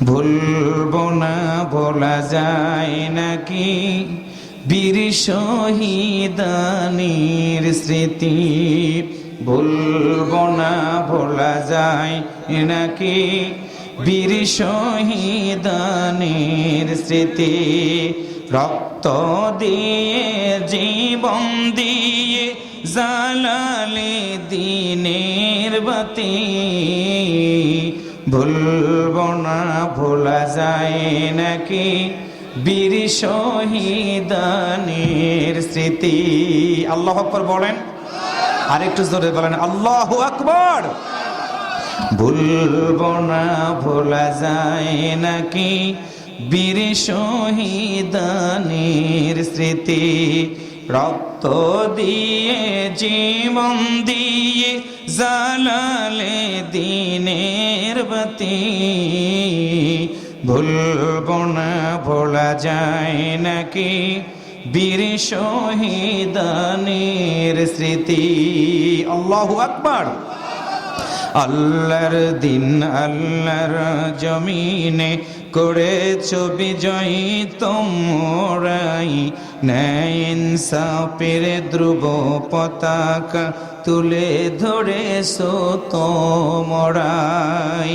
ভুলবো না ভোলা যায় নাকি বীর শহীদানির স্মৃতি। ভুলবো না ভোলা যায় নাকি বীর শহীদানির স্মৃতি। রক্ত দিয়ে জীবন দিয়ে জ্বালালে দিনের বাতি। ভুলবো না ভোলা যায় নাকি বীর শহীদানির স্মৃতি। আল্লাহু আকবার বলেন, আরেকটু জোরে বলেন আল্লাহু আকবার। ভুলবো না ভোলা যায় নাকি বীর শহীদানির স্মৃতি। রক্ত দিয়ে জীবন দিয়ে জ্বালালে দিনের বাতি। ভুলবো না ভোলা যায় নাকি বীর শহীদানির স্মৃতি। আল্লাহু আকবার। আল্লাহর দিন আল্লাহর জমিনে করেছ বিজয় তোমরাই। ন্যায় ইনসাফের ধ্রুব পতাকা তুলে ধরেছো তোমরাই।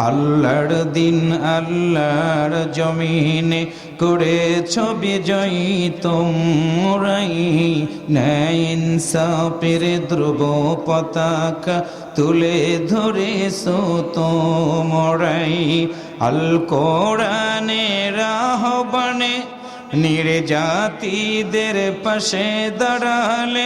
আল্লাহর দিন আল্লাহর জমিনে করেছ বিজয় তোমরাই। ন্যায় ইনসাফের ধ্রুব পতাকা তুলে ধরেছো তোমরাই। আল কোরআনের আহ্বানে নির্যাতিতদের পাশে দাঁড়ালে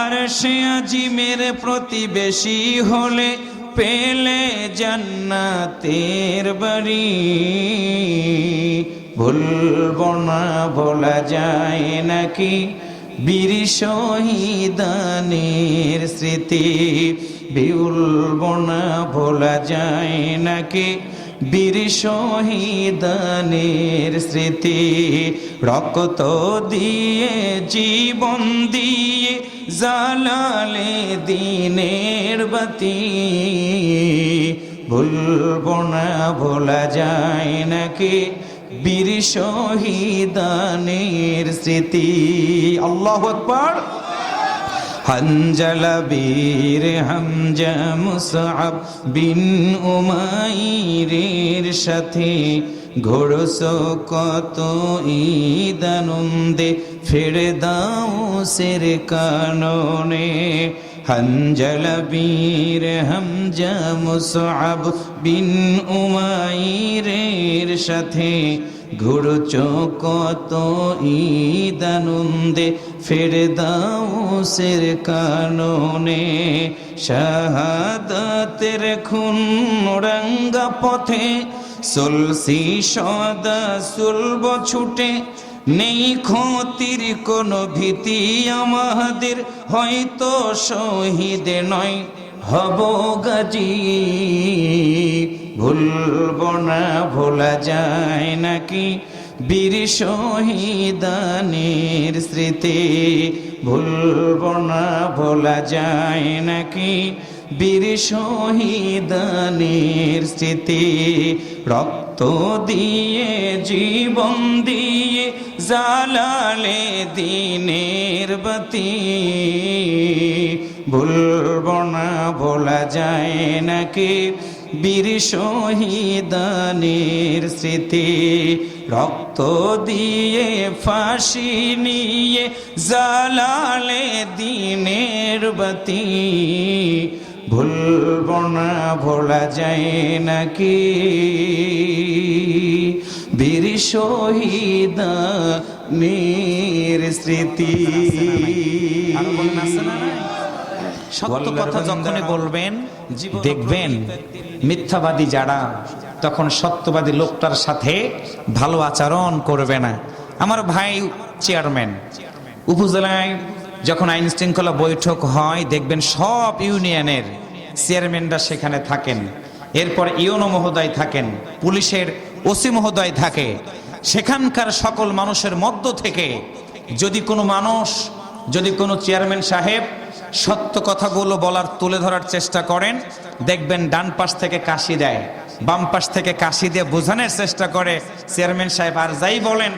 আরশে আজিমের প্রতিবেশী হলে পেলে জান্নাতের বাড়ি। ভুলবো না ভোলা যায় নাকি বীর শহীদানির স্মৃতি। ভুলবো না ভোলা যায় নাকি বীর শহীদানির স্মৃতি। রক্ত দিয়ে জীবন দিয়ে জ্বালালে দিনের বাতি। ভুলবো না ভোলা যায় নাকি বীর শহীদানির স্মৃতি। আল্লাহু আকবার। হানজালা বীর হামজা মুসআব বিন উমাইরের সাথে ঘোড়স কত ঈদ আনন্দে ফেরদাউসের কাননে। হানজালা বীর হামজা মুসআব বিন উমাইরের সাথে ঘুরছ কত ঈদ আনন্দে ফেরদাউসের কাননে। শাহাদাতের খুন রাঙ্গা পথে চলছি সদা চলব ছুটে। নেই ক্ষতির কোনো ভীতি আমাদের, হয়তো শহীদ নয় হব গাজী। ভুলবো না ভোলা যায় নাকি বীর শহীদানির স্মৃতি। ভুলবো না ভোলা যায় নাকি বীর শহীদানির স্মৃতি। রক্ত দিয়ে জীবন দিয়ে জ্বালালে দিনের বাতি। ভুলবো না ভোলা যায় নাকি বীর শহীদানির স্মৃতি। রক্ত দিয়ে ফাঁসি নিয়ে জ্বালালে দিনের বাতি। ভুলবো না ভোলা যায় নাকি বীর শহীদানির স্মৃতি। সত্য কথা যখনই বলবেন দেখবেন মিথ্যাবাদী যারা তখন সত্যবাদী লোকটার সাথে ভালো আচরণ করবে না। আমার ভাই চেয়ারম্যান, উপজেলায় যখন আইন শৃঙ্খলা বৈঠক হয় দেখবেন সব ইউনিয়নের চেয়ারম্যানরা সেখানে থাকেন। এরপর ইউনো মহোদয় থাকেন, পুলিশের ওসি মহোদয় থাকে। সেখানকার সকল মানুষের মধ্য থেকে যদি কোনো চেয়ারম্যান সাহেব সত্য কথাগুলো বলার তুলে ধরার চেষ্টা করেন, দেখবেন ডান পাশ থেকে কাশি দেয়, বাম পাশ থেকে কাশি দিয়ে বোঝানোর চেষ্টা করে, চেয়ারম্যান সাহেব আর যাই বলেন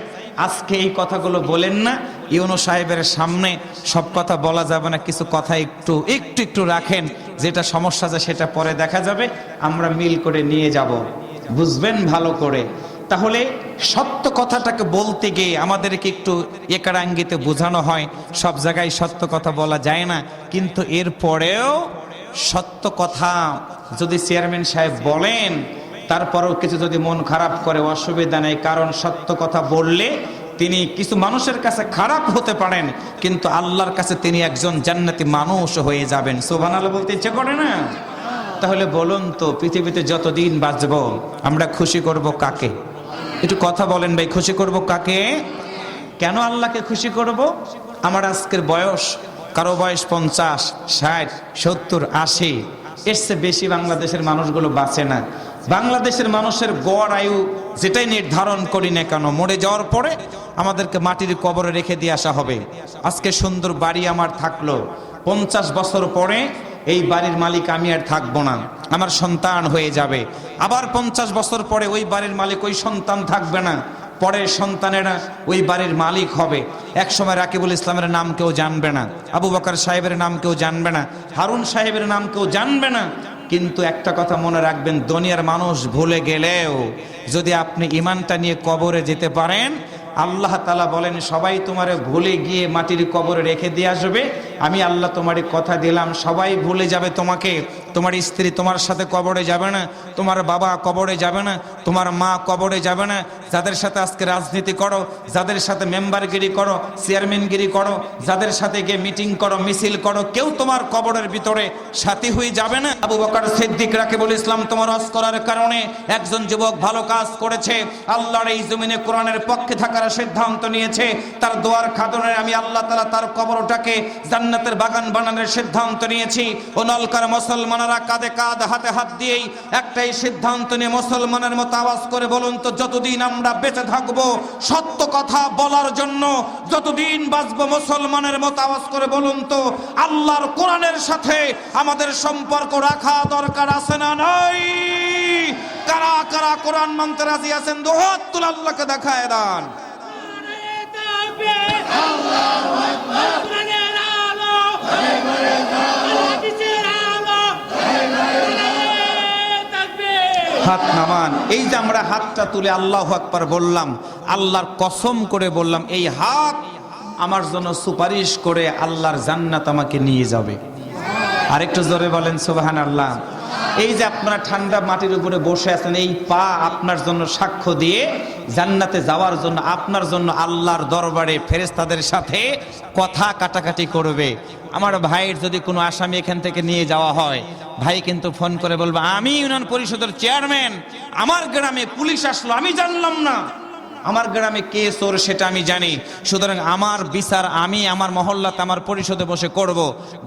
আজকে এই কথাগুলো বলেন না, ইউনো সাহেবের সামনে সব কথা বলা যাবে না, কিছু কথা একটু একটু একটু রাখেন, যেটা সমস্যা আছে সেটা পরে দেখা যাবে, আমরা মিল করে নিয়ে যাব, বুঝবেন ভালো করে। তাহলে সত্য কথাটাকে বলতে গিয়ে আমাদেরকে একটু একারাঙ্গিতে বোঝানো হয়, সব জায়গায় সত্য কথা বলা যায় না, কিন্তু এরপরেও সত্য কথা যদি চেয়ারম্যান সাহেব বলেন তারপরেও কিছু যদি মন খারাপ করে অসুবিধা নেই, কারণ সত্য কথা বললে তিনি কিছু মানুষের কাছে খারাপ হতে পারেন, কিন্তু আল্লাহর কাছে তিনি একজন জান্নাতি মানুষ হয়ে যাবেন। সুবহানাল্লাহ বলতে ইচ্ছে করে না? তাহলে বলুন তো, পৃথিবীতে যতদিন বাঁচব আমরা খুশি করব কাকে? একটু কথা বলেন ভাই, খুশি করব কাকে? কেন আল্লাহকে খুশি করব? আমার আজকের বয়স, কারো বয়স 50, 60, 70, 80, এর চেয়ে বেশি বাংলাদেশের মানুষগুলো বাঁচে না। বাংলাদেশের মানুষের গড় আয়ু যেটাই নির্ধারণ করি না কেন, মরে যাওয়ার পরে আমাদেরকে মাটির কবরে রেখে দিয়ে আসা হবে। আজকে সুন্দর বাড়ি আমার থাকলো, 50 বছর পরে এই বাড়ির মালিক আমি আর থাকবো না, আমার সন্তান হয়ে যাবে। আবার 50 বছর পরে ওই বাড়ির মালিক ওই সন্তান থাকবে না, পরের সন্তানেরা ওই বাড়ির মালিক হবে। এক সময় রাকিবুল ইসলামের নাম কেউ জানবে না, আবু বকর সাহেবের নাম কেউ জানবে না, হারুন সাহেবের নাম কেউ জানবে না। কিন্তু একটা কথা মনে রাখবেন, দুনিয়ার মানুষ ভুলে গেলেও যদি আপনি ইমানটা নিয়ে কবরে যেতে পারেন, আল্লাহ তাআলা বলেন সবাই তোমারে ভুলে গিয়ে মাটির কবরে রেখে দিয়ে আসবে, আমি আল্লাহ তোমারে কথা দিলাম সবাই ভুলে যাবে তোমাকে। তোমার স্ত্রী তোমার সাথে কবরে যাবে না, তোমার বাবা কবরে যাবে না, তোমার মা কবরে যাবে না। যাদের সাথে আজকে রাজনীতি করো, যাদের সাথে মেম্বারগিরি করো, চেয়ারম্যানগিরি করো, যাদের সাথে গিয়ে মিটিং করো, মিছিল করো, কেউ তোমার কবরের ভিতরে সাথী হয়ে যাবে না। আবু বকর সিদ্দিক রাকিবুল ইসলাম তোমার হজ করার কারণে একজন যুবক ভালো কাজ করেছে, আল্লাহর এই জমিনে কোরআনের পক্ষে থাকার সিদ্ধান্ত নিয়েছে, তার দোয়ার খাদনে আমি আল্লাহ তাআলা তার কবরটাকে জান্নাতের বাগান বানানোর সিদ্ধান্ত নিয়েছি। ও নলকার মুসলমানেরা কাঁধে কাঁধ হাতে হাত দিয়েই একটাই সিদ্ধান্ত নিয়ে মুসলমানের মতো আওয়াজ করে বলুন তো, যতদিন আমরা বেঁচে থাকবো সত্য কথা বলার জন্য, যতদিন বাঁচবো মুসলমানের মতো আওয়াজ করে বলুন তো, আল্লাহর কোরআনের সাথে আমাদের সম্পর্ক রাখা দরকার আছে না নাই? কারা কারা কোরআন মানতে রাজি আছেন? দুহাত তুলে আল্লাহকে দেখায় দেন। হাত নামান। এই যে আমরা হাতটা তুলে আল্লাহু আকবার বললাম, আল্লাহর কসম করে বললাম, এই হাত আমার জন্য সুপারিশ করে আল্লাহর জান্নাত আমাকে নিয়ে যাবে। আরেকটু জোরে বলেন সুবহানাল্লাহ। এই যে আপনারা ঠান্ডা মাটির উপরে বসে আছেন, এই পা আপনার জন্য সাক্ষ্য দিয়ে জান্নাতে যাওয়ার জন্য আপনার জন্য আল্লাহর দরবারে ফেরেশতাদের সাথে কথা কাটাকাটি করবে। আমার ভাইয়ের যদি কোনো আসামি এখান থেকে নিয়ে যাওয়া হয়, ভাই কিন্তু ফোন করে বলবে, আমি ইউনিয়ন পরিষদের চেয়ারম্যান, আমার গ্রামে পুলিশ আসলো, আমি জানলাম না, আমার গ্রামে কে চোর সেটা আমি জানি, সুতরাং আমার বিচার আমি আমার মহল্লাতে আমার পরিষদে বসে করব।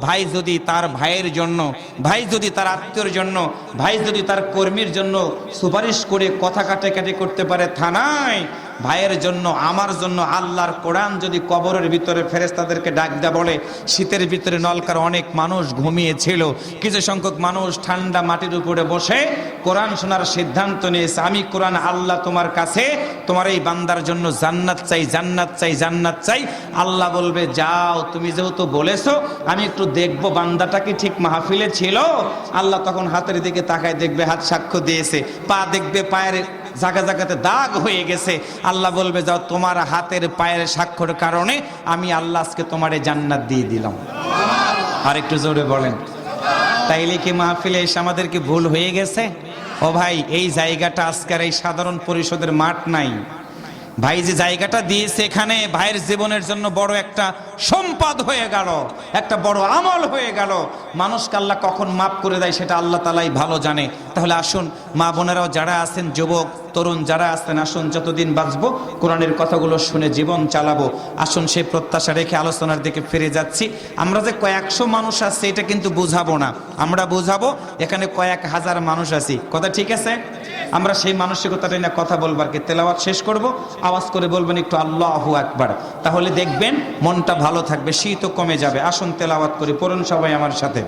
ভাই যদি তার ভাইয়ের জন্য, ভাই যদি তার আত্মীয়র জন্য, ভাই যদি তার কর্মীর জন্য সুপারিশ করে কথা কাটাকাটি করতে পারে থানায়, ভাইয়ের জন্য আমার জন্য আল্লাহর কোরআন যদি কবরের ভিতরে ফেরেশতাদেরকে ডাক দেয়া বলে, শীতের ভিতরে নলকার অনেক মানুষ ঘুমিয়েছিল, কিছু সংখ্যক মানুষ ঠান্ডা মাটির উপরে বসে কোরআন শোনার সিদ্ধান্ত নিয়েছে, আমি কোরআন আল্লাহ তোমার কাছে তোমার এই বান্দার জন্য জান্নাত চাই, জান্নাত চাই, জান্নাত চাই। আল্লাহ বলবে, যাও, তুমি যেহেতু বলেছো আমি একটু দেখবো বান্দাটা কি ঠিক মাহফিলে ছিল। আল্লাহ তখন হাতের দিকে তাকায়, দেখবে হাত সাক্ষ্য দিয়েছে, পা দেখবে পায়ের জায়গা জায়গাতে দাগ হয়ে গেছে। আল্লাহ বলবে, যাও, তোমার হাতের পায়ের সাক্ষর কারণে আমি আল্লাহ আজকে তোমারে জান্নাত দিয়ে দিলাম। আর একটু জোরে বলেন। তাইলে কি মাহফিলে এসে আমাদের কি ভুল হয়ে গেছে? ও ভাই, এই জায়গাটা আজকের এই সাধারণ পরিষদের মাঠ নাই। ভাই যে জায়গাটা দিয়েছে, এখানে ভাইয়ের জীবনের জন্য বড় একটা সম্পদ হয়ে গেল, একটা বড় আমল হয়ে গেল। মানুষকে আল্লাহ কখন মাফ করে দেয় সেটা আল্লাহ তাআলাই ভালো জানে। তাহলে আসুন মা বোনেরাও যারা আছেন, যুবক তরুণ যারা আছেন, আসুন যতদিন বাঁচবো কোরআনের কথাগুলো শুনে জীবন চালাবো। আসুন সেই প্রত্যাশা রেখে আলোচনার দিকে ফিরে যাচ্ছি। আমরা যে কয়েকশো মানুষ আছে এটা কিন্তু বুঝাবো না, আমরা বুঝাবো এখানে কয়েক হাজার মানুষ আছি। কথা ঠিক আছে? আমরা সেই মানসিকতাটা নিয়ে কথা বলবার কি তেলাওয়াত শেষ করব, আওয়াজ করে বলবেন একটু আল্লাহু আকবার, তাহলে দেখবেন মনটা ভালো থাকবে, শীতও কমে যাবে। আসুন তেলাওয়াত করি, পড়ুন সবাই আমার সাথে।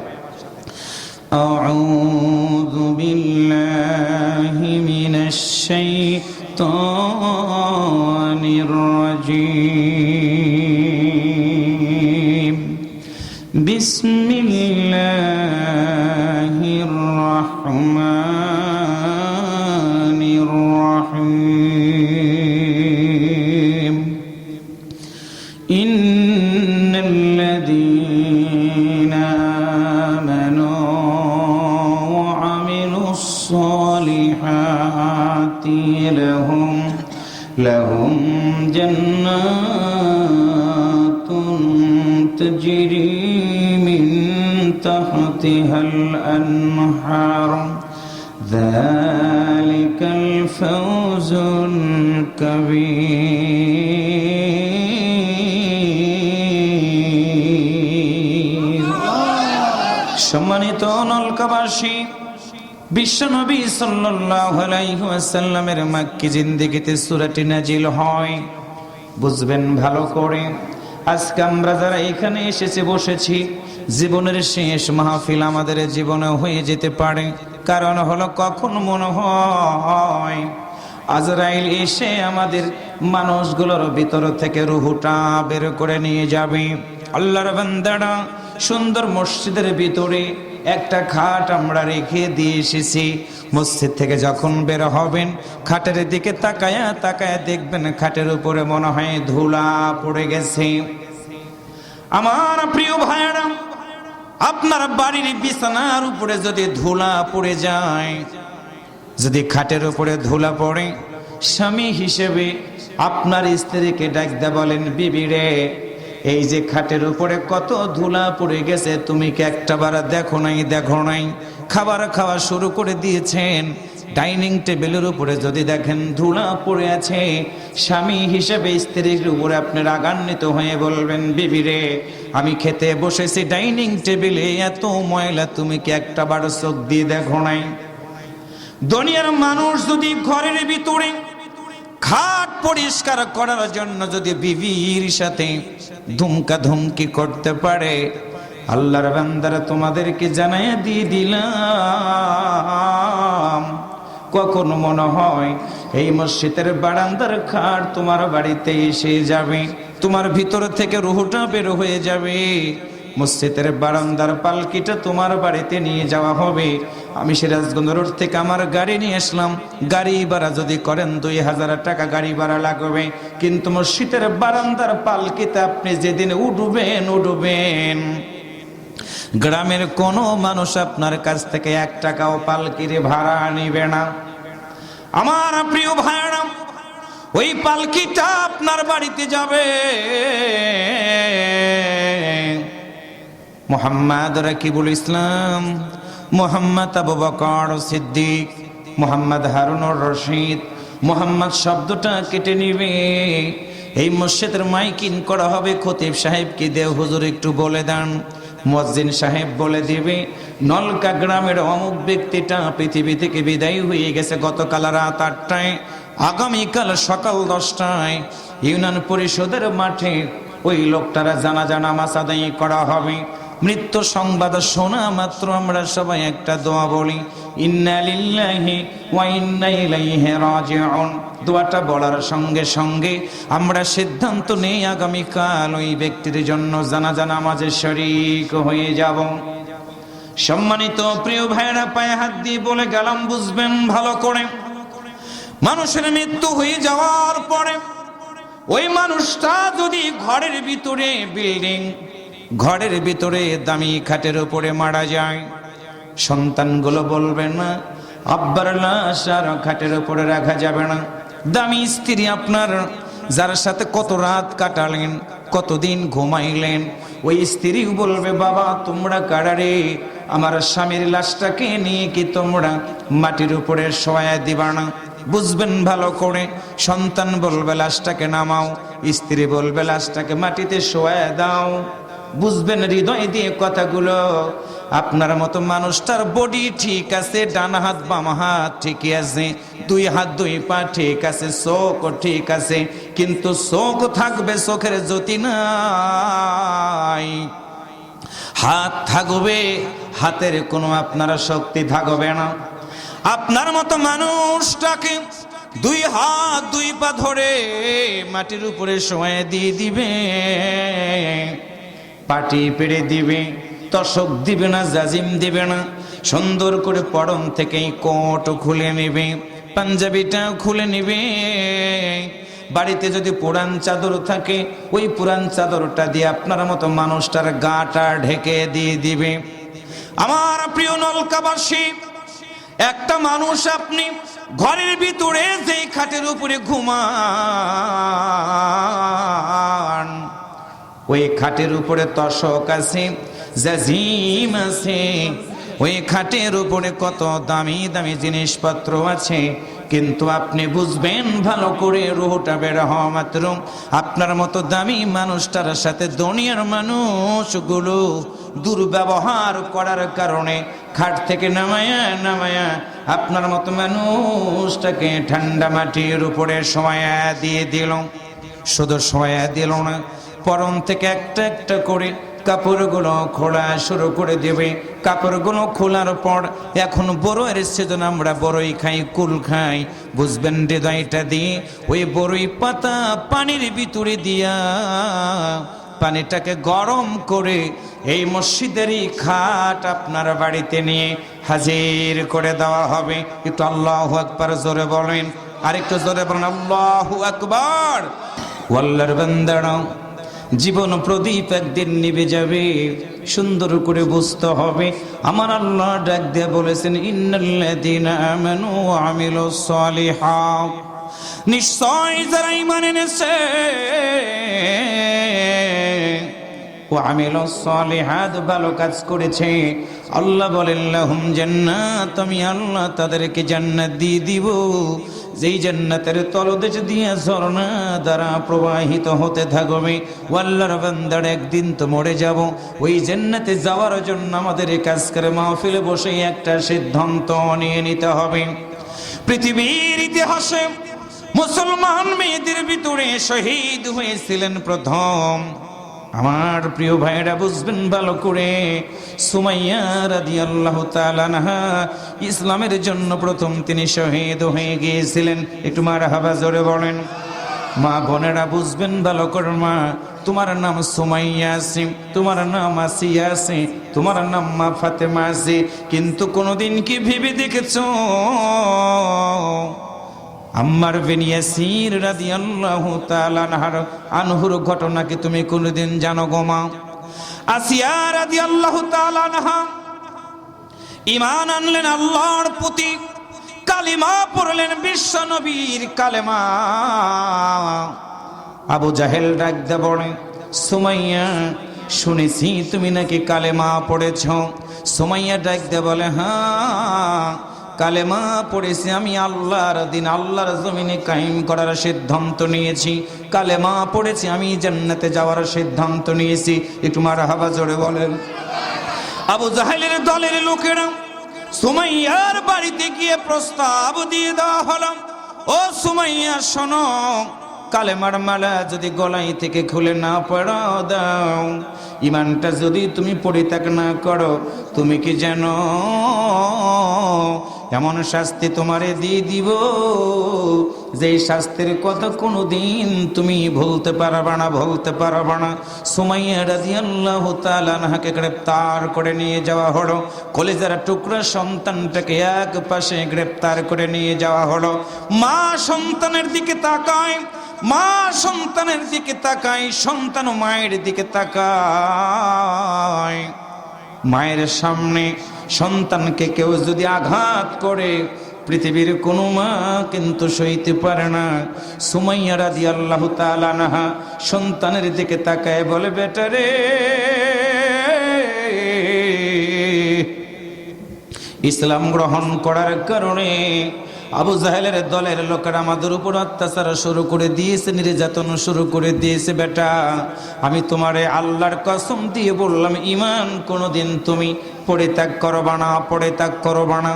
أعوذ بالله من الشيطان الرجيم بسم الله الرحمن الرحيم إن الذين آمنوا وعملوا الصالحات لهم جنات تجري من تحتها الأنهار ذلك الفوز الكبير সম্মানিত নলকাবাসী বিশ্বনবী সাল্লাল্লাহু আলাইহি ওয়াসাল্লামের মক্কি জিন্দেগিতে সূরাটি নাজিল হয়। বুঝবেন ভালো করে, আজকে আমরা যারা এখানে এসেছে বসেছি, জীবনের শেষ মাহফিল আমাদের জীবনে হয়ে যেতে পারে। কারণ হলো কখন মনে হয় আজরাইল এসে আমাদের মানুষগুলোর ভিতর থেকে রূহটা বের করে নিয়ে যাবে। আল্লাহর বান্দারা সুন্দর মসজিদের ভিতরে একটা খাট আমরা রেখে দিয়ে এসেছি। মসজিদ থেকে যখন বের হবেন খাটের দিকে তাকায়া তাকায়া দেখবেন খাটের উপরে মনে হয় ধুলা পড়ে গেছে। আমার প্রিয় ভাইরা, আপনার বাড়ির বিছানার উপরে যদি ধুলা পড়ে যায়, যদি খাটের উপরে ধুলা পড়ে, স্বামী হিসেবে আপনার স্ত্রীকে ডাক দে বলেন, বিবি রে, এই যে খাটের উপরে কত ধুলা পড়ে গেছে, তুমি কি একটাবার দেখো নাই? খাবার খাওয়া শুরু করে দিয়েছেন, ডাইনিং টেবিলের উপরে যদি দেখেন ধুলা পড়ে আছে, স্বামী হিসেবে স্ত্রীর উপরে আপনি রাগান্বিত হয়ে বলবেন, বিবি রে, আমি খেতে বসেছি ডাইনিং টেবিলে, এত ময়লা তুমি কি একটাবার চোখ দিয়ে দেখো নাই? দুনিয়ার মানুষ যদি ঘরের ভিতরে খাট পরিষ্কার করার জন্য যদি বিবির সাথে ধুমকা ধুমকি করতে পারে, আল্লাহর বান্দারা তোমাদেরকে জানাইয়া দিয়ে দিলাম, কখন মনে হয় এই মসজিদের বারান্দার খাট তোমার বাড়িতে এসে যাবে, তোমার ভিতর থেকে রুহটা বের হয়ে যাবে, মসজিদের বারান্দার পালকিটা তোমার বাড়িতে নিয়ে যাওয়া হবে। আমি সিরাজগঞ্জ রোড থেকে আমার গাড়ি নিয়ে আসলাম, গাড়ি ভাড়া যদি করেন 2000 টাকা গাড়ি ভাড়া লাগবে, কিন্তু মসজিদের বারান্দার পালকিতে আপনি যেদিন উঠবেন গ্রামের কোনো মানুষ আপনার কাছ থেকে 1 টাকাও পালকির ভাড়া নিবে না। আমার প্রিয় ভাইরা, ওই পালকিটা আপনার বাড়িতে যাবে। মুহাম্মদ রাকিবুল ইসলাম, মুহাম্মদ আবু বকর সিদ্দিক, মুহাম্মদ হারুনুর রশিদ, মুহাম্মদ শব্দটা কেটে নিবে। এই মসজিদের মাইকিং করা হবে, খতিব সাহেবকে দেও হুজুর একটু বলে দেন, মুয়াজ্জিন সাহেব বলে দিবে, নলকা গ্রামের অমুক ব্যক্তিটা পৃথিবী থেকে বিদায় হয়ে গেছে গতকাল রাত 8টায়, আগামীকাল সকাল 10টায় ইউনিয়ন পরিষদের মাঠে ওই লোকটারা জানাজা নামাজ আদায় করা হবে। মৃত্যু সংবাদ শোনা মাত্র আমরা সবাই একটা দোয়া বলি, ইন্না লিল্লাহি ওয়া ইন্না ইলাইহি রাজিউন। দোয়াটা বলার সঙ্গে সঙ্গে আমরা সিদ্ধান্ত নেই আগামীকাল ওই ব্যক্তির জন্য জানাজা নামাজে শরীক হয়ে যাব। সম্মানিত প্রিয় ভাইরা, পায়ে হাত দিয়ে বলে গেলাম, বুঝবেন ভালো করে, মানুষের মৃত্যু হয়ে যাওয়ার পরে ওই মানুষটা যদি ঘরের ভিতরে বিল্ডিং, ঘরের ভিতরে দামি খাটের উপরে মারা যায়, সন্তানগুলো বলবে না আব্বার লাশ আর খাটের উপরে রাখা যাবে না। দামি স্ত্রী আপনার, যার সাথে কত রাত কাটালেন, কতদিন ঘুমাইলেন, ওই স্ত্রী বলবে, বাবা তোমরা কারারে, আমার স্বামীর লাশটাকে নিয়ে কি তোমরা মাটির উপরে শোয়া দিবা না? বুঝবেন ভালো করে, সন্তান বলবে লাশটাকে নামাও, স্ত্রী বলবে লাশটাকে মাটিতে শোয়া দাও। বুঝবেন হৃদয় দিয়ে কথাগুলো। আপনার মতো মানুষটার বডি ঠিক আছে, ডান হাত বাম হাত ঠিকই আছে, 2 হাত 2 পা ঠিক আছে, চোখ ঠিক আছে, কিন্তু চোখ থাকবে, চোখের জ্যোতি নাই। হাত থাকবে, হাতের কোনো আপনারা শক্তি থাকবে না। আপনার মতো মানুষটাকে দুই হাত দুই পা ধরে মাটির উপরে শোয়ে দিয়ে দিবে, পাটি পেড়ে দিবে, তশক দিবে না, জাজিম দিবে না, সুন্দর করে পরম থেকে কোট খুলে নেবে, পাঞ্জাবিটা খুলে নেবে। বাড়িতে যদি পুরান চাদর থাকে ওই পুরান চাদরটা দিয়ে আপনার মতো মানুষটার গাটা ঢেকে দিয়ে দিবে। আমার প্রিয় নলকাবাসী, একটা মানুষ আপনি ঘরের ভিতরে যেই খাটের উপরে ঘুমান ওই খাটের উপরে তশক আছে, জাজিম আছে, ওই খাটের উপরে কত দামি দামি জিনিসপত্র আছে, কিন্তু আপনি বুঝবেন ভালো করে রুহটা বের হওয়া মাত্র আপনার মতো দামি মানুষটার সাথে দুনিয়ার মানুষগুলো দুর্ব্যবহার করার কারণে খাট থেকে নামায়া নামায়া আপনার মতো মানুষটাকে ঠান্ডা মাটির উপরে শোয়া দিয়ে দিল। শুধু শোয়া দিল না, পরন থেকে একটা একটা করে কাপড়গুলো খোলা শুরু করে দেবে। কাপড়গুলো খোলার পর এখন বড়ইয়ের সিজন, আমরা বড়ই খাই, কুল খাই, বুঝবেন হৃদয়টা দিয়ে ওই বড়ই পাতা পানির ভিতরে দিয়া পানিটাকে গরম করে এই মসজিদেরই খাট আপনার বাড়িতে নিয়ে হাজির করে দেওয়া হবে। একটু আল্লাহু আকবার জোরে বলেন, আরেকটু জোরে বলেন আল্লাহু আকবার। আল্লাহর বান্দারা, জীবন প্রদীপ একদিন নিভে যাবে, সুন্দর করে বুঝতে হবে। আমার আল্লাহ ডাক দিয়ে বলেছেন, ইন্নাল্লাযীনা আমানু ওয়া আমিলুস সালিহাত, নিশ্চয় যারা ঈমান এনেছে ওয়া আমিলুস সালিহাত, ভালো কাজ করেছে, আল্লাহ বলেন লাহুম জান্নাত, আমি আল্লাহ তাদেরকে জান্নাত দিয়ে দিব, যেই জান্নাতের তলদেশ দিয়ে ঝর্ণা দ্বারা প্রবাহিত হতে থাকবে। আল্লাহর বান্দারা, একদিন তো মরে যাব, ওই জান্নাতে যাওয়ার জন্য আমাদের এই কাজকার মাহফিলে বসে একটা সিদ্ধান্ত নিয়ে নিতে হবে। পৃথিবীর ইতিহাসে মুসলমান মেয়েদের ভিতরে শহীদ হয়েছিলেন প্রথম, আমার প্রিয় ভাইরা বুঝবেন ভালো করে, সুমাইয়া রাদিয়াল্লাহু তাআলা আনহা ইসলামের জন্য প্রথম তিনি শহীদ হয়ে গিয়েছিলেন। একটু মারহাবা জোরে বলেন। মা বোনেরা বুঝবেন ভালো করে, মা তোমার নাম সুমাইয়া আছে, তোমার নাম আসিয়া আছে, তোমার নাম মা ফাতেমা আছে, কিন্তু কোনোদিন কি ভেবে দেখেছো আম্মার বিন ইয়াসির রাদিয়াল্লাহু তাআলা আনহুর ঘটনা কি তুমি কোনদিন জানো গো মা? আসিয়া রাদিয়াল্লাহু তাআলা আনহা ঈমান আনলেন আল্লাহর প্রতি, কালিমা পড়লেন বিশ্ব নবীর কালেমা। আবু জাহেল ডাক দিয়ে বলে, সুমাইয়া শুনেছি তুমি নাকি কালেমা পড়েছ। সুমাইয়া ডাক দিয়ে বলে, হ্যাঁ কালেমা পড়েছি, আমি আল্লাহর দিন আল্লাহর জমিনে কায়েম করার সিদ্ধান্ত নিয়েছি, কালেমা পড়েছি, আমি জান্নাতে যাওয়ার সিদ্ধান্ত নিয়েছি। একটু মারহাবা জোরে বলেন। আবু জাহেলের দলের লোকেরা সুমাইয়ার বাড়িতে গিয়ে প্রস্তাব দিয়ে দেওয়া হলো, ও সুমাইয়া শোনো, কালেমার মালা যদি গলায় থেকে খুলে না পড়া দাও, ইমানটা যদি তুমি পরিত্যাগ না করো, তুমি কি জানো এমন শাস্তি তোমারে দিয়ে দিব যে শাস্তির কথা কোনোদিন তুমি ভুলতে পারবে না, ভুলতে পারবে না। সুমাইয়া রাদিয়াল্লাহু তাআলা আনহাকে গ্রেফতার করে নিয়ে যাওয়া হলো, কলিজার টুকরা সন্তানটাকে এক পাশে গ্রেফতার করে নিয়ে যাওয়া হলো। মা সন্তানের দিকে তাকায়, মা সন্তানের দিকে তাকায়, সন্তান মায়ের দিকে তাকায়। মায়ের সামনে সন্তানকে কেউ যদি আঘাত করে, পৃথিবীর কোনো মা কিন্তু সইতে পারে না। সুমাইয়া রাদিয়াল্লাহু তাআলা আনহা সন্তানের দিকে তাকায় বলে, বেটা রে, ইসলাম গ্রহণ করার কারণে আবু জাহেলের দলের লোকেরা আমাদের উপর অত্যাচার শুরু করে দিয়েছে, নির্যাতন শুরু করে দিয়েছে। বেটা, আমি তোমারে আল্লাহর কসম দিয়ে বললাম, ঈমান কোনোদিন তুমি পরিত্যাগ করবা না, পরিত্যাগ করবা না।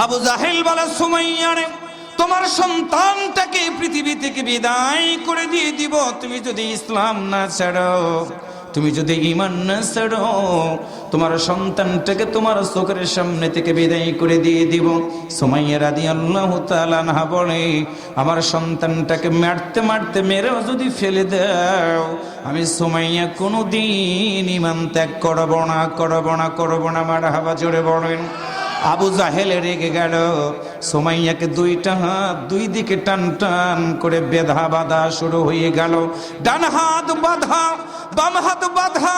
আবু জাহেল বলে, সুমাইয়া রে, তোমার সন্তানটাকে পৃথিবী থেকে বিদায় করে দিয়ে দিব তুমি যদি ইসলাম না ছাড়ো। তুমি যদি ঈমান না ছাড়ো, তোমার সন্তানটাকে তোমার চোখের সামনে থেকে বিদায় করে দিয়ে দিব। সুমাইয়া রাদিয়াল্লাহু তাআলা আনহা বলে, আমার সন্তানটাকে মারতে মারতে মেরেও যদি ফেলে দাও, আমি সুমাইয়া কোনোদিন ঈমান ত্যাগ করব না। মারহাবা, জোরে বলেন। আবু জাহেল রেগে গেল, সুমাইয়াকে দুইটা হাত দুই দিকে টান টান করে বেধা বাঁধা শুরু হয়ে গেল। ডান হাত বাঁধা, বাম হাত বাঁধা,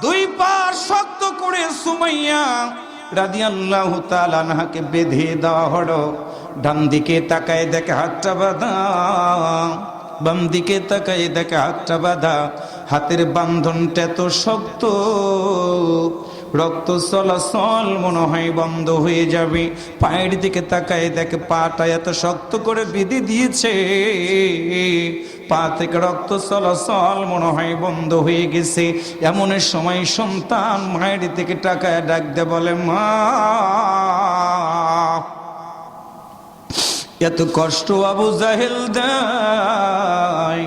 দুই পা শক্ত করে সুমাইয়া রাদিয়াল্লাহু তাআলা আনহাকে বেঁধে দেওয়া হলো। ডান দিকে তাকায় দেখে হাতটা বাঁধা, বাম দিকে তাকায় দেখে হাতটা বাঁধা। হাতের বান্ধনটা এত শক্ত, রক্ত চলাচল মনে হয় বন্ধ হয়ে যাবে। পায়ের দিকে তাকায় দেখে পাটা এত শক্ত করে বেঁধে দিয়েছে, পা থেকে রক্ত চলাচল মনে হয় বন্ধ হয়ে গেছে। এমন সময় সন্তান মায়ের দিকে তাকায় ডাক দে বলে, মা, এত কষ্ট আবু জাহেল দেয়,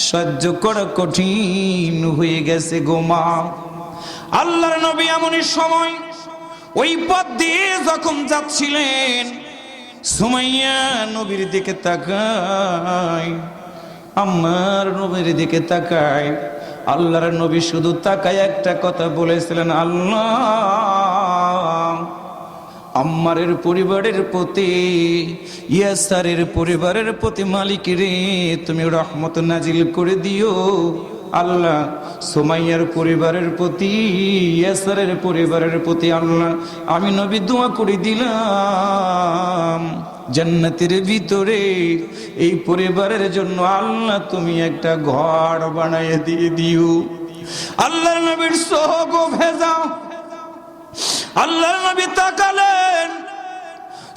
সহ্য করা কঠিন হয়ে গেছে গো মা। আল্লাহর নবী এমনই সময় ওই পথ দিয়ে যখন যাচ্ছিলেন, সুমাইয়া নবীর দিকে তাকায়, আমার নবীর দিকে তাকায়। আল্লাহর নবী শুধু তাকায় একটা কথা বলেছিলেন, আল্লাহ, আম্মারের পরিবারের প্রতি, ইয়াসারের পরিবারের প্রতি মালিক রে তুমি রহমত নাজিল করে দিও। আল্লাহ, সুমাইয়ার পরিবারের প্রতি, ইয়াসারের পরিবারের প্রতি আল্লাহ আমি নবী দোয়া করে দিলাম, জান্নাতের ভিতরে এই পরিবারের জন্য আল্লাহ তুমি একটা ঘর বানায় দিয়ে দিও। আল্লাহর নবীর চোখ ভেজাও। আল্লাহর নবী তাকালেন,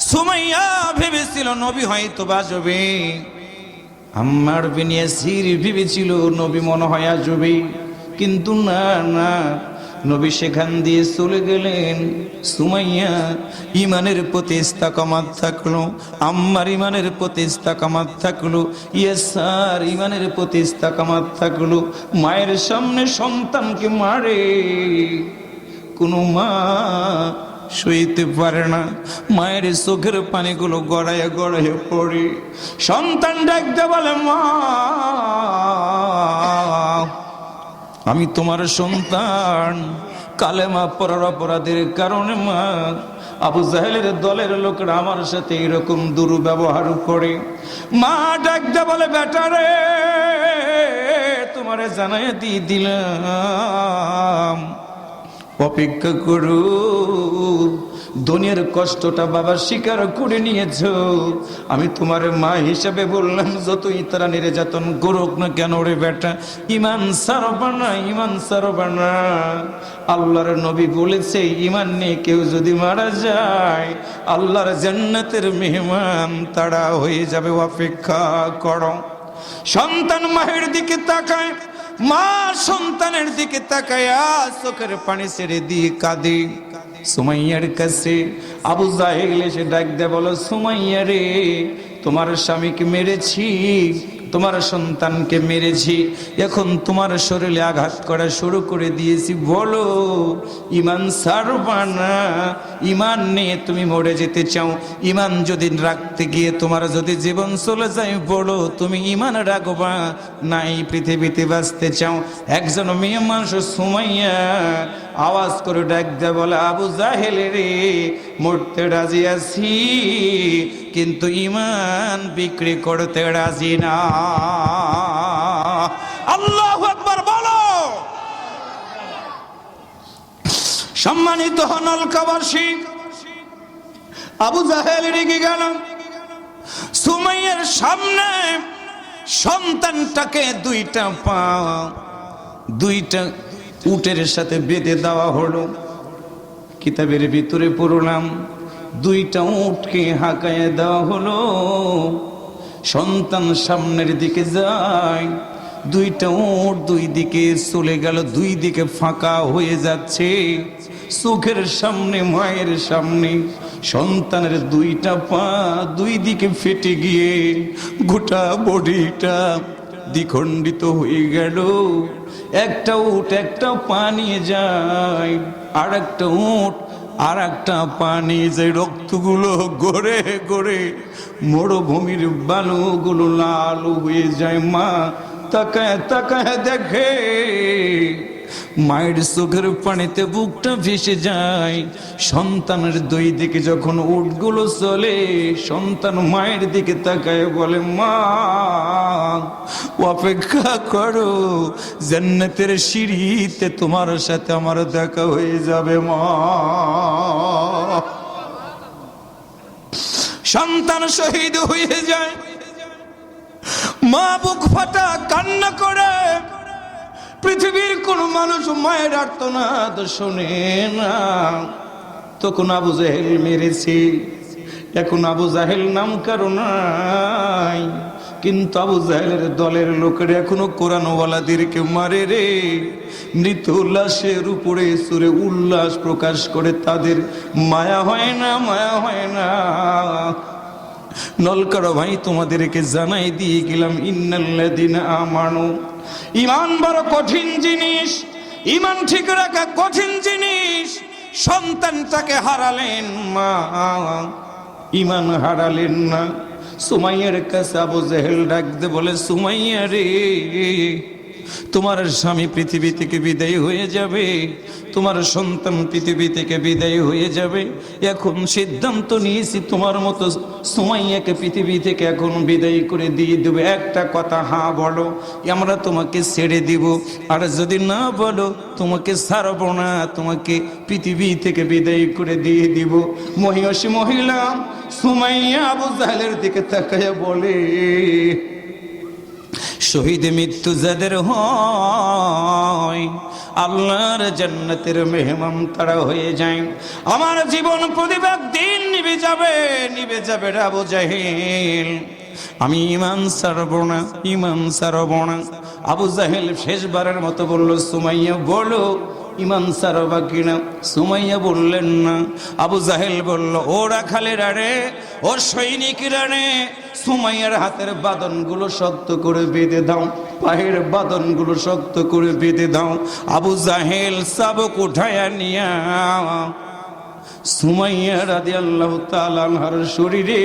সুমাইয়া ভেবেছিল নবী হয়তো বাজবে, আম্মার বিন ইয়াসির ভেবেছিল নবী মনে হয় আসবে, কিন্তু না, নবী সেখান দিয়ে চলে গেলেন। সুমাইয়া ইমানের প্রতি ইস্তেকামাত থাকলো, আম্মার ইমানের প্রতি ইস্তেকামাত থাকলো, ইয়াসার ইমানের প্রতি ইস্তেকামাত থাকলো। মায়ের সামনে সন্তানকে মারে, কোনো মা সইতে পারে না। মায়ের চোখের পানিগুলো গড়াইয়া গড়াইয়া পড়ে। সন্তান ডাকতে বলে, মা, আমি তোমার সন্তান, কালেমা পড়ার অপরাধের কারণে মা আবু জাহেলের দলের লোকরা আমার সাথে এরকম দুর্ব্যবহার করে। মা ডাকতে বলে, বেটা রে, তোমারে জানাই দিয়ে দিলাম, অপেক্ষা করু, দুনিয়ার কষ্টটা বাবা স্বীকার করে নিয়েছ। আমি তোমার মা হিসাবে বললাম, যতই তারা নির্যাতন করুক না কেন রে বেটা, ইমান ছাড়বা না। আল্লাহর নবী বলেছে, ইমান নিয়ে কেউ যদি মারা যায়, আল্লাহর জান্নাতের মেহমান তারা হয়ে যাবে, অপেক্ষা করো। সন্তান মায়ের দিকে তাকায়, মা সন্তানের দিকে তাকায়া চোখের পানি ছেড়ে দিয়ে কাঁদে। সুমাইয়ার কাছে আবু জাহেল এসে ডাক দেয়, বলো, সুমাইয়া রে, তোমার স্বামীকে মেরেছি, তোমার সন্তানকে মেরেছি, এখন তোমার শরীরে আঘাত করা শুরু করে দিয়েছি, বলো ইমান ছাড়বা না? ইমান নিয়ে তুমি মরে যেতে চাও? ইমান যদি রাখতে গিয়ে তোমার যদি জীবন চলে যায়, বলো তুমি ইমান রাখবা না এই পৃথিবীতে বাঁচতে চাও? একজন মেয়ে মানুষ সুমাইয়া আওয়াজ করে ডাক দেয়, বলে, আবু জাহেল রে, মরতে রাজি আছি, কিন্তু ইমান বিক্রি করতে রাজি না। আল্লাহু আকবার বলো। সম্মানিত নলকাবাসী, আবু জাহেল রেগে গেল। সুমাইয়ার সামনে সন্তানটাকে দুইটা পা দুইটা উটের সাথে বেঁধে দেওয়া হলো। কিতাবের ভিতরে পড়লাম, দুইটা উটকে হাঁকায় দেওয়া হলো। সন্তান সামনের দিকে যায়, দুইটা উট দুই দিকে চলে গেল, দুই দিকে ফাঁকা হয়ে যাচ্ছে। চোখের সামনে, মায়ের সামনে সন্তানের দুইটা পা দুই দিকে ফেটে গিয়ে গোটা বডিটা দ্বিখণ্ডিত হয়ে গেল। একটা উট একটা পানি যায়, আর একটা উট আর একটা পানি যায়, রক্তগুলো গড়ে গড়ে মরুভূমির বালুগুলো লাল হয়ে যায়। মা তাকায় তাকায় দেখে মায়ের চোখের পানিতে বুকটা ভেসে যায়। সন্তানের দুই দিকে যখন উটগুলো চলে, সন্তান মায়ের দিকে তাকায় বলে, মা অপেক্ষা করো, জান্নাতের সিঁড়িতে তোমার সাথে আমার দেখা হয়ে যাবে মা। সন্তান শহীদ হয়ে যায়, মা বুক ফাটা কান্না করে। পৃথিবীর কোন মানুষ মায়ের আর্তনাদ শোনে না। তখন আবু জাহেল মেরেছে, এখন আবু জাহেল নাম কারো নাই, কিন্তু আবু জাহেলের দলের লোকেরা এখনো কোরআনওয়ালাদেরকে মারে রে। মৃত লাশের উপরে সুরে উল্লাস প্রকাশ করে, তাদের মায়া হয় না, মায়া হয় না। নলকারা ভাই তোমাদেরকে জানাই দিয়ে গেলাম, ইন্নাল্লাযিনা আমানু, ঈমান বড় কঠিন জিনিস, ঈমান ঠিক রাখা কঠিন জিনিস। সন্তানটাকে হারালেন মা, ঈমান হারালেন না। সুমাইয়ার কাছে আবু জাহেল ডাকতে বলে, সুমাইয়া রে, তোমার স্বামী পৃথিবী থেকে বিদায় হয়ে যাবে, তোমার সন্তান পৃথিবী থেকে বিদায় হয়ে যাবে। এখন সিদ্ধান্ত নিয়েছি তোমার মতো সুমাইয়াকে পৃথিবী থেকে এখন বিদায় করে দিয়ে দেবে। একটা কথা হ্যাঁ বলো, আমরা তোমাকে ছেড়ে দিব, আর যদি না বলো তোমাকে ছাড়বো না, তোমাকে পৃথিবী থেকে বিদায় করে দিয়ে দিব। মহিষী মহিলা সুমাইয়া আবু জাহেলের দিকে তাকায়া বলে, শহীদ মৃত্যু যাদের হয় আল্লাহর জান্নাতের মেহমান তারা হয়ে যায়। আমার জীবন প্রতিবার দিন নিভে যাবে, নিভে যাবে রে আবু জাহেল, আমি ঈমান ছাড়ব না, ঈমান ছাড়ব না। আবু জাহেল শেষবারের মতো বলল, সুমাইয়া বলো ঈমান ছাড়বা কিনা? সুমাইয়া বললেন না। আবু জাহেল বলল, ও রাখালেরা রে, ওর সৈনিকরা রে, সুমাইয়ার হাতের বাঁধনগুলো শক্ত করে বেঁধে দাও, পায়ের বাঁধনগুলো শক্ত করে বেঁধে দাও। আবু জাহেল চাবুক উঠায়া নিয়া সুমাইয়া রাদিয়াল্লাহু তাআলা আনহার শরীরে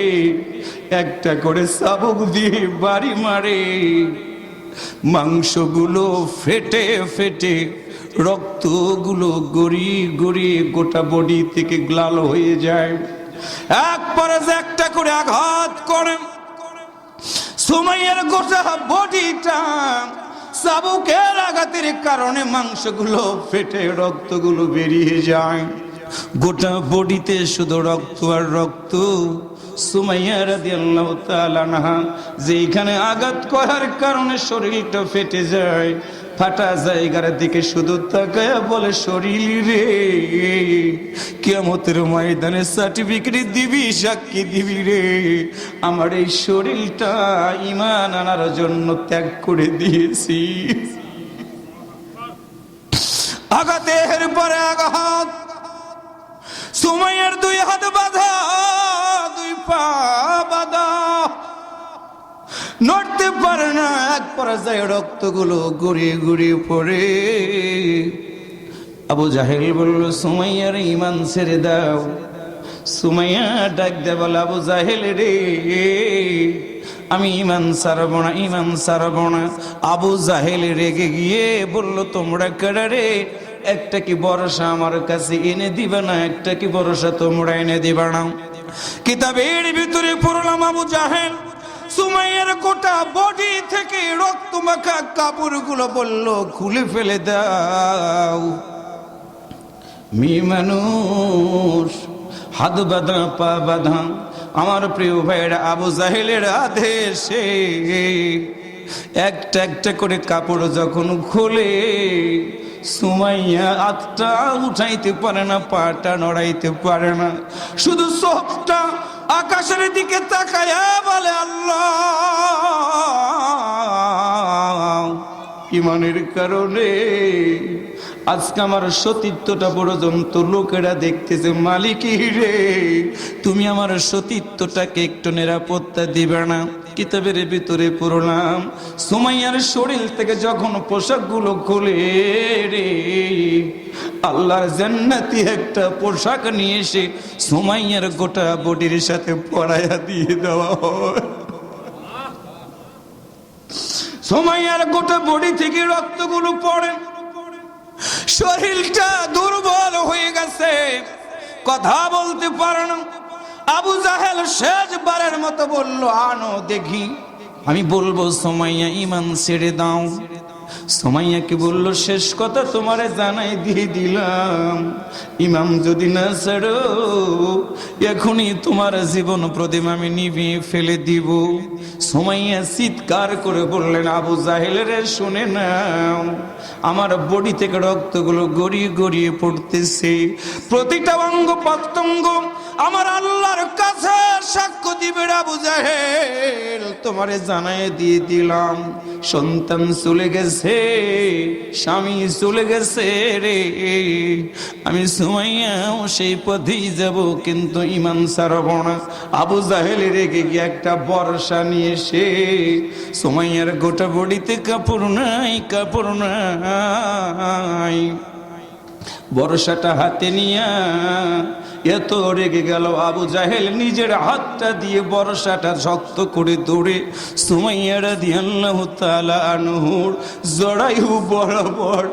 একটা করে চাবুক দিয়ে বাড়ি মারে। মাংসগুলো ফেটে ফেটে রক্তগুলো গড়িয়ে গড়িয়ে গোটা বডি থেকে গ্লাল হয়ে যায়। একবারে একটা করে আঘাত করে সুমাইয়ার গোটা বডিটা চাবুকের আঘাতের কারণে মাংসগুলো ফেটে রক্তগুলো বেরিয়ে যায়। গোটা বডিতে শুধু রক্ত আর রক্ত। সুমাইয়া রাদিয়াল্লাহু তাআলা আনহা যেখানে আঘাত করার কারণে শরীরটা ফেটে যায়, ফাটা জায়গার দিকে শুধু তাকায়া বলে, শরীর রে, কিয়ামতের ময়দানে সার্টিফিকেট দিবি, সাক্ষী দিবি রে, আমার এই শরীরটা ঈমান আনার জন্য ত্যাগ করে দিয়েছি। আঘাতের পরে আঘাত, সুমাইয়ার দুই হাত বাঁধা, দুই পা বাঁধা, নড়তে পারে না। এক পর্যায়ে রক্তগুলো গড়িয়ে গড়িয়ে পড়ে। আবু জাহেল বলল, সুমাইয়ার ঈমান ছেড়ে দাও। সুমাইয়া ডাক দে বলে, আবু জাহেল রে, আমি ঈমান ছাড়ব না, ঈমান ছাড়ব না। আবু জাহেল রেগে গিয়ে বলল, তোমরা কেডা রে? একটা কি ভরসা আমার কাছে এনে দিবে না? একটা কি ভরসা তোমরা এনে দিবে না? কিতাবের ভিতরে পড়লাম, আবু জাহেল সুমাইয়ার গোটা বডি থেকে রক্ত মাখা কাপড়গুলো বলল, খুলে ফেলে দাও। মেয়ে মানুষ, হাত বাঁধা পা বাঁধা। আমার প্রিয় ভাইয়েরা, আবু জাহেলের আদেশে একটা একটা করে কাপড় যখন খুলে, সুমাইয়া হাতটা উঠাইতে পারে না, পাটা নড়াইতে পারে না, শুধু চোখটা আকাশের দিকে তাকায়া বলে, আল্লাহ, ঈমানের কারণে আজকে আমার সতীত্বটা পর্যন্ত লোকেরা দেখতেছে, মালিক রে তুমি আমার সতীত্বটাকে একটু নিরাপত্তা দিবে না। কিতাবের ভিতরে পড়লাম সুমাইয়ার শরীর থেকে যখন পোশাকগুলো খুলে রে, আল্লাহর জান্নাতি একটা পোশাক নিয়ে এসে সুমাইয়ার গোটা বডির সাথে পরাইয়া দিয়ে দেওয়া হয়। সুমাইয়ার গোটা বডি থেকে রক্তগুলো পড়ে, শরীরটা দুর্বল হয়ে গেছে, কথা বলতে পারে না। আবু জাহেল শেষবারের মতো বলল, আনো দেখি। আমি বলবো সুমাইয়া ঈমান ছেড়ে দাও। সুমাইয়াকে বলল, শেষ কথা তোমারে জানাই দিয়ে দিলাম, ইমাম যদি না ছাড়ো এখনই তোমার জীবন প্রদীপ আমি নিভিয়ে ফেলে দিব। সুমাইয়া চিৎকার করে বললেন, আবু জাহেলের শুনে নাও, আমার বডি থেকে রক্তগুলো গড়িয়ে গড়িয়ে পড়তেছে, প্রতিটা অঙ্গ প্রত্যঙ্গ আমার আল্লাহর কাছে সাক্ষ্য দিবে। আবু জাহেল তোমারে জানাই দিয়ে দিলাম, সন্তান চলে গেছে, স্বামী চলে গেছে রে, আমি সুমাইয়াও সেই পথেই যাব, কিন্তু ঈমান ছাড়ব না। আবু জাহেল রেগে গিয়ে একটা বর্ষা নিয়ে এসে সুমাইয়ার গোটা বডিতে কাপড় নাই, কাপড় নাই, বর্ষাটা হাতে নিয়া এত রেগে গেল আবু জাহেল নিজের হাতটা দিয়ে বর্ষাটা শক্ত করে ধরে সুমাইয়া রাদিয়াল্লাহু তাআলা আনহুর জড়ায়ু বরাবর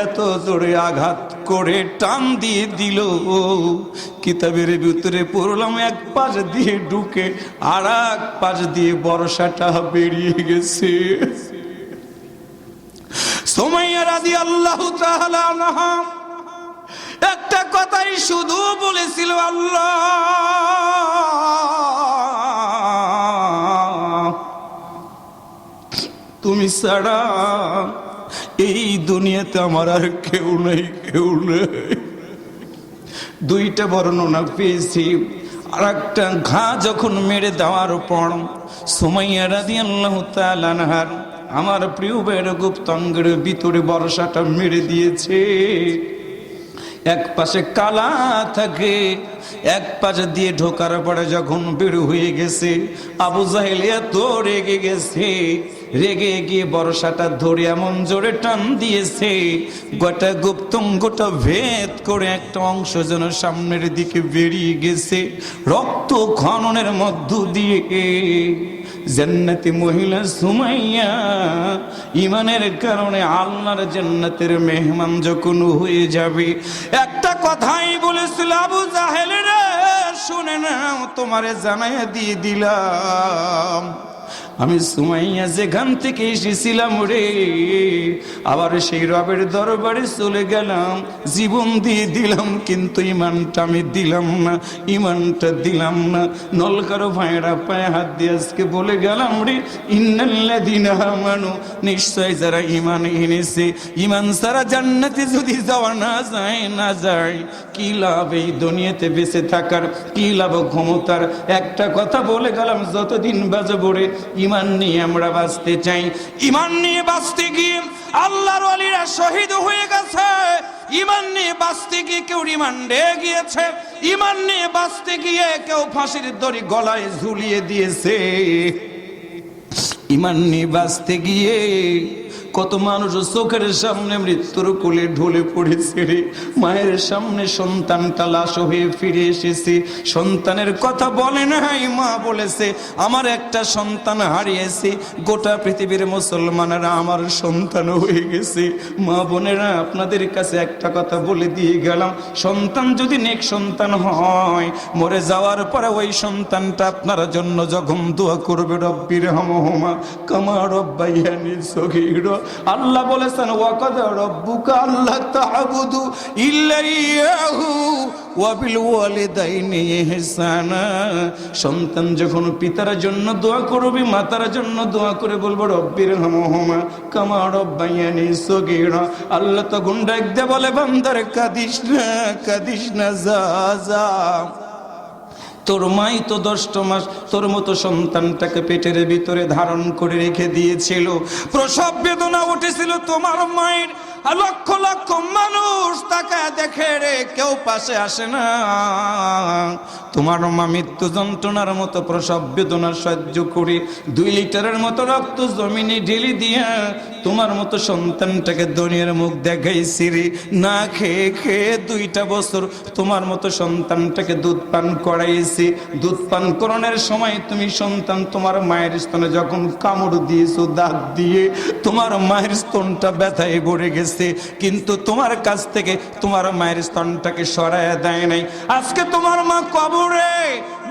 এত জোরে আঘাত করে টান দিয়ে দিল। কিতাবের ভিতরে পড়লাম এক পাশ দিয়ে ঢুকে আর এক পাশ দিয়ে বর্ষাটা বেরিয়ে গেছে। সুমাইয়া রাদিয়াল্লাহু তাআলা আনহা একটা কথাই শুধু বলেছিল, আল্লাহ তুমি ছাড়া এই দুনিয়াতে আমার আর কেউ নেই, কেউ নেই। দুইটা বর্ণনা পেয়েছি। আর একটা ঘা যখন মেরে দেওয়ার পর সুমাইয়া রাদিয়াল্লাহু তাআলা আনহার আমার প্রিয় ভাইয়ের গুপ্তাঙ্গের ভিতরে বর্ষাটা মেরে দিয়েছে। এক পাশে কালা থাকে, এক পাশে দিয়ে ঢোকার পরে যখন বের হয়ে গেছে আবু জাহেল এত রেগে গেছে, রেগে গিয়ে বর্ষাটা ধরে এমন জোরে টান দিয়েছে গোটা গুপ্তাঙ্গটা ভেদ করে একটা অংশ যেন সামনের দিকে বেরিয়ে গেছে। রক্ত খননের মধ্য দিয়ে জান্নাতি মহিলা সুমাইয়া ঈমানের কারণে আল্লাহর জান্নাতের মেহমান যখন হয়ে যাবে, একটা কথাই বলেছিল, আবু জাহেল রে শুনে নাও, তোমারে জানাইয়া দিয়ে দিলাম, আমি সুমাইয়া যেখান থেকে এসেছিলাম রে, আবার সেই রবের দরবারে চলে গেলাম, জীবন দিয়ে দিলাম, কিন্তু ইমানটা আমি দিলাম না, ইমানটা দিলাম না। নলকারো ভাইয়েরা পায়ে হাত দিয়ে আজকে বলে গেলাম রে, ইন্নাল্লাযীনা আমানু, নিশ্চয় যারা ইমান এনেছে, ইমান ছাড়া জান্নাতে যদি যাওয়া না যায়, না যায়, কি লাভ এই দুনিয়াতে বেঁচে থাকার, কি লাভ ক্ষমতার? একটা কথা বলে গেলাম, যতদিন বাঁচবো রে ইমান নিয়ে আমরা বাঁচতে চাই। ইমান নিয়ে বাঁচতে গিয়ে আল্লাহর ওয়ালিরা শহীদ হয়ে গেছে, ইমান নিয়ে বাঁচতে গিয়ে কেউ রিমান্ডে গিয়েছে, ইমান নিয়ে বাঁচতে গিয়ে কেউ ফাঁসির দড়ি গলায় ঝুলিয়ে দিয়েছে। ইমান নিয়ে বাঁচতে গিয়ে কত মানুষ চোখের সামনে মৃত্যুর কোলে ঢলে পড়েছে রে, মায়ের সামনে সন্তানটা লাশ হয়ে ফিরে এসেছে, সন্তানের কথা বলে নাই, মা বলেছে আমার একটা সন্তান হারিয়েছে, গোটা পৃথিবীর মুসলমানেরা আমার সন্তান হয়ে গেছে। মা বোনেরা আপনাদের কাছে একটা কথা বলে দিয়ে গেলাম, সন্তান যদি নেক সন্তান হয়, মরে যাওয়ার পরে ওই সন্তানটা আপনার জন্য যখন দোয়া করবে, রব্বির হামহুমা কামা রব্বায়ানি সগীরা, আল্লাহ বলেছেন ওয়াকাদা রাব্বুকা আল্লা তা'বুদু ইল্লা ইয়াহু ওয়া বিল ওয়ালিদাইনি ইহসানা। সন্তান যখন পিতার জন্য দোয়া করবে, মাতার জন্য দোয়া করে বলবো রব্বির হামহুমা কামা রব্বায়ানি সগীরা, আল্লাহ তখন ডাক দিয়ে বলে বান্দার কাঁদিস না, কাঁদিস না, যা যা, তোর মাই তো 10 মাস তোর মতো সন্তানটাকে পেটের ভিতরে ধারণ করে রেখে দিয়েছিল, প্রসব বেদনা উঠেছিল তোমার মায়ের, লক্ষ লক্ষ মানুষ তাকায় দেখে রে, কেউ পাশে আসে না। তোমার মা মৃত্যু যন্ত্রণার মতো প্রসব বেদনা সহ্য করে 2 লিটারের মতো রক্ত জমিনে ঢেলে দিয়া তোমার মতো সন্তানটাকে দুনিয়ার মুখ দেখাইছি রে। না খেয়ে খেয়ে 2টা বছর তোমার মতো সন্তানটাকে দুধ পান করাইছি। দুধ পান করানোর সময় তুমি সন্তান তোমার মায়ের স্তনে যখন কামড় দিয়েছো দাঁত দিয়ে, তোমার মায়ের স্তনটা ব্যথায় ভরে গেছে, কিন্তু তোমার কাছ থেকে তোমার মায়ের স্তনটাকে সরায় দেয় নাই। আজকে তোমার মা কবরে,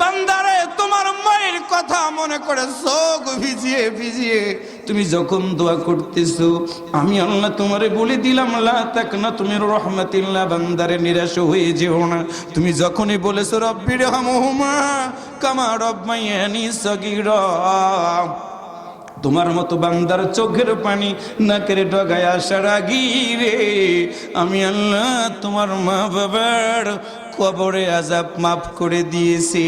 বান্দারে তোমার মায়ের কথা মনে করে চোখ ভিজিয়ে ভিজিয়ে তুমি যখন দোয়া করতেছো, আমি আল্লাহ তোমারে বলে দিলাম লা তাকনা তুমি রহমাতিল্লাহ, বান্দারে নিরাশ হয়ে যেও না। তুমি যখনই বলেছো রব্বির হামহুমা কামা রব্বায়ানি সগীরা, তোমার মতো বান্দার চোখের পানি নাকের ডগায় আসার আগি রে আমি আল্লাহ তোমার মা বাবার কবরে আযাব মাফ করে দিয়েছি।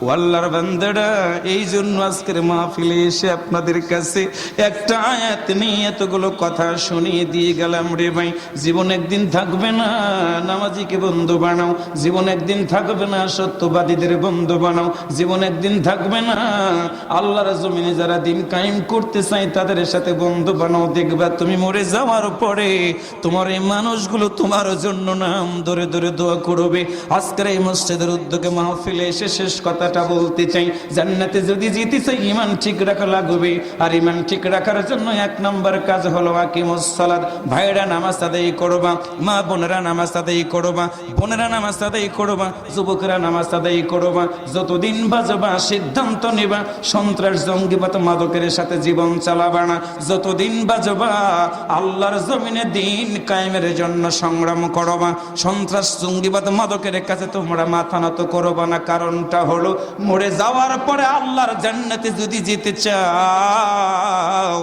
ও আল্লাহর বান্দারা, এই জন্য আজকের মাহফিলে এসে আপনাদের কাছে একটা আয়াত নিয়ে এতগুলো কথা শুনিয়ে দিয়ে গেলাম রে ভাই। জীবন একদিন থাকবে না নামাজিকে বন্ধু বানাও, জীবন একদিন থাকবে না সত্যবাদীদের বন্ধু বানাও, জীবন একদিন থাকবে না আল্লাহর জমিনে যারা দিন কায়েম করতে চায় তাদের সাথে বন্ধু বানাও। দেখবা তুমি মরে যাওয়ার পরে তোমার এই মানুষগুলো তোমার জন্য নাম ধরে ধরে দোয়া করবে। আজকের এই মসজিদের উদ্যোগে মাহফিলে এসে শেষ কথা বলতে চাই, জান্নাতে যদি যেতে চাই ঈমান ঠিক রাখা লাগবে। আর ঈমান ঠিক রাখার জন্য 1 নম্বর কাজ হলো আকিমুস সালাত। ভাইরা নামাজ আদায় করবা, মা বোনেরা নামাজ আদায় করবা, বোনেরা নামাজ আদায় করবা, যুবকরা নামাজ আদায় করবা। যতদিন বাজবা সিদ্ধান্ত নেবা সন্ত্রাস জঙ্গিবাদ মাদকের সাথে জীবন চালাবা না। যতদিন বাজবা আল্লাহর জমিনে দিন কায়েমের জন্য সংগ্রাম করবা। সন্ত্রাস জঙ্গিবাদ মাদকের কাছে তোমরা মাথা নত করবা না। কারণটা হলো মরে যাওয়ার পরে আল্লাহর জান্নাতে যদি যেতে চাও,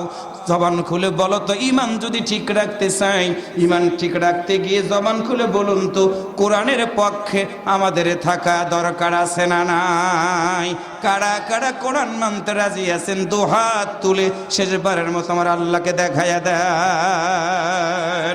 জবান খুলে বলো তো ঈমান যদি ঠিক রাখতে চাই, ঈমান ঠিক রাখতে গিয়ে জবান খুলে বলুন তো কোরআনের পক্ষে আমাদের থাকা দরকার আছে না নাই? কারা কারা কোরআন মানতে রাজি আছেন 2 হাত তুলে শেষবারের মতো আমার আল্লাহকে দেখায়া দেয়।